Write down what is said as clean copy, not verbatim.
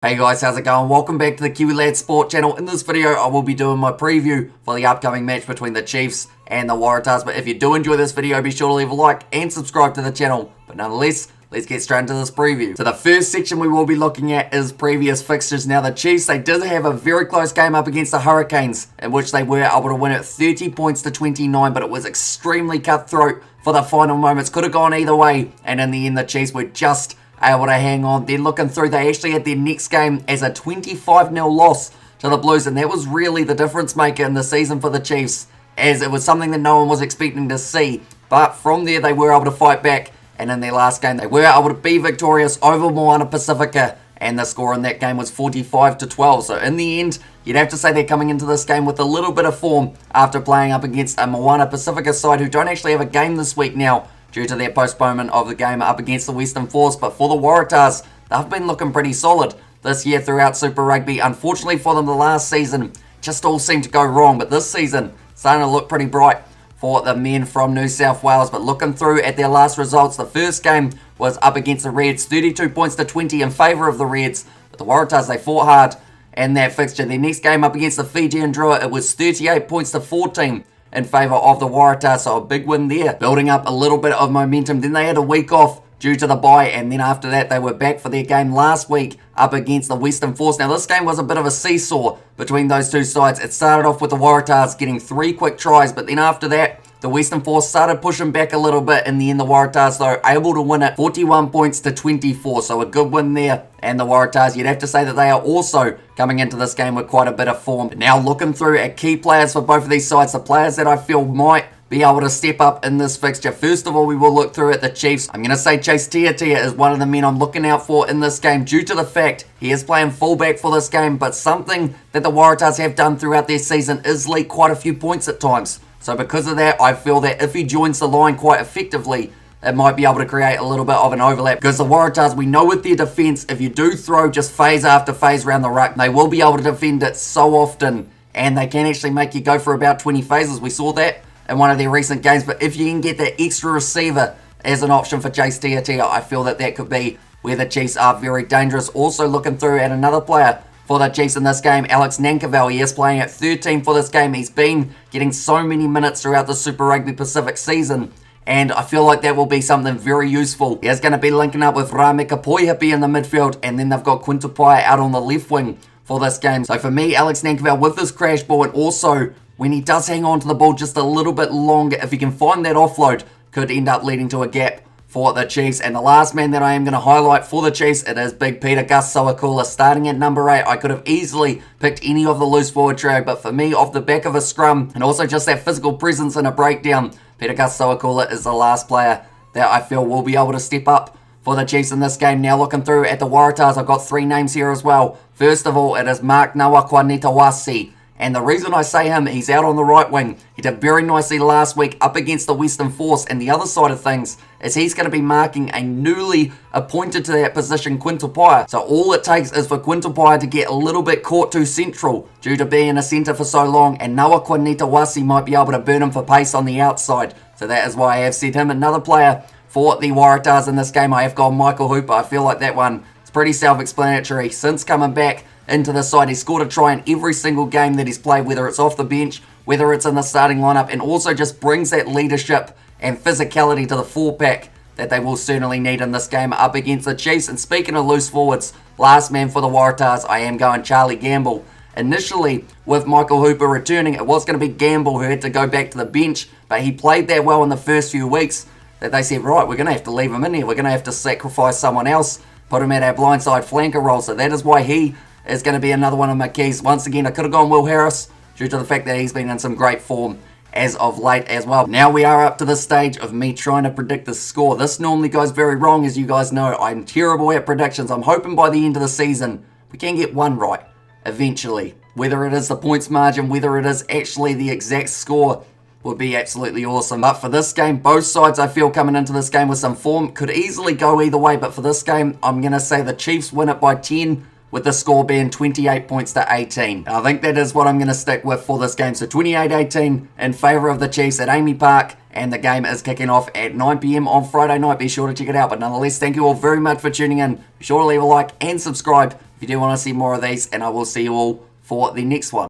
Hey guys, how's it going? Welcome back to the Kiwi Lad Sport channel. In this video, I will be doing my preview for the upcoming match between the Chiefs and the Waratahs. But if you do enjoy this video, be sure to leave a like and subscribe to the channel. But nonetheless, let's get straight into this preview. So the first section we will be looking at is previous fixtures. Now the Chiefs, they did have a very close game up against the Hurricanes, in which they were able to win it 30 points to 29, but it was extremely cutthroat for the final moments. Could have gone either way, and in the end, the Chiefs were just able to hang on. Then looking through, they actually had their next game as a 25-0 loss to the Blues, and that was really the difference maker in the season for the Chiefs, as it was something that no one was expecting to see. But from there, they were able to fight back, and in their last game, they were able to be victorious over Moana Pacifica, and the score in that game was 45-12. So in the end, you'd have to say they're coming into this game with a little bit of form after playing up against a Moana Pacifica side who don't actually have a game this week now, due to their postponement of the game up against the Western Force. But for the Waratahs, they've been looking pretty solid this year throughout Super Rugby. Unfortunately for them, the last season just all seemed to go wrong, but this season starting to look pretty bright for the men from New South Wales. But looking through at their last results, the first game was up against the Reds, 32 points to 20 in favour of the Reds. But the Waratahs, they fought hard in that fixture. Their next game up against the Fijian Drua, it was 38 points to 14 in favour of the Waratahs, so a big win there, building up a little bit of momentum. Then they had a week off due to the bye, and then after that they were back for their game last week up against the Western Force. Now this game was a bit of a seesaw between those two sides. It started off with the Waratahs getting 3 quick tries, but then after that the Western Force started pushing back a little bit. In the end, the Waratahs, though, able to win it 41 points to 24. So a good win there. And the Waratahs, you'd have to say that they are also coming into this game with quite a bit of form. But now looking through at key players for both of these sides, the players that I feel might be able to step up in this fixture. First of all, we will look through at the Chiefs. I'm going to say Chase Tiatia is one of the men I'm looking out for in this game, due to the fact he is playing fullback for this game. But something that the Waratahs have done throughout their season is leak quite a few points at times. So because of that, I feel that if he joins the line quite effectively, it might be able to create a little bit of an overlap. Because the Waratahs, we know with their defence, if you do throw just phase after phase around the ruck, they will be able to defend it so often, and they can actually make you go for about 20 phases. We saw that in one of their recent games. But if you can get that extra receiver as an option for Chase Tiatia, I feel that that could be where the Chiefs are very dangerous. Also looking through at another player for the Chiefs in this game, Alex Nankervis. He is playing at 13 for this game. He's been getting so many minutes throughout the Super Rugby Pacific season, and I feel like that will be something very useful. He is going to be linking up with Rameka Poihipi in the midfield, and then they've got Quintupai out on the left wing for this game. So for me, Alex Nankervis with this crash ball, and also when he does hang on to the ball just a little bit longer, if he can find that offload, could end up leading to a gap for the Chiefs. And the last man that I am going to highlight for the Chiefs, it is Big Peter Gus Sowakula starting at number 8. I could have easily picked any of the loose forward trio, but for me, off the back of a scrum and also just that physical presence in a breakdown, Peter Gus Sowakula is the last player that I feel will be able to step up for the Chiefs in this game. Now looking through at the Waratahs, I've got 3 names here as well. First of all, it is Mark Nawakwanetawasi. And the reason I say him, he's out on the right wing. He did very nicely last week up against the Western Force. And the other side of things is he's going to be marking a newly appointed to that position, Quintupai. So all it takes is for Quintupai to get a little bit caught too central due to being a centre for so long. And Nawakwanetawasi might be able to burn him for pace on the outside. So that is why I have set him. Another player for the Waratahs in this game, I have got Michael Hooper. I feel like that one is pretty self-explanatory. Since coming back into the side, he's scored a try in every single game that he's played, whether it's off the bench, whether it's in the starting lineup, and also just brings that leadership and physicality to the 4-pack that they will certainly need in this game up against the Chiefs. And speaking of loose forwards, last man for the Waratahs, I am going Charlie Gamble. Initially, with Michael Hooper returning, it was going to be Gamble who had to go back to the bench, but he played that well in the first few weeks that they said, right, we're going to have to leave him in here. We're going to have to sacrifice someone else, put him at our blindside flanker role. So that is why he is going to be another one of my keys. Once again, I could have gone Will Harris due to the fact that he's been in some great form as of late as well. Now we are up to the stage of me trying to predict the score. This normally goes very wrong, as you guys know. I'm terrible at predictions. I'm hoping by the end of the season we can get one right eventually. Whether it is the points margin, whether it is actually the exact score, would be absolutely awesome. But for this game, both sides I feel coming into this game with some form could easily go either way. But for this game, I'm going to say the Chiefs win it by 10, with the score being 28 points to 18. I think that is what I'm going to stick with for this game. So 28-18 in favour of the Chiefs at AAMI Park. And the game is kicking off at 9 PM on Friday night. Be sure to check it out. But nonetheless, thank you all very much for tuning in. Be sure to leave a like and subscribe if you do want to see more of these, and I will see you all for the next one.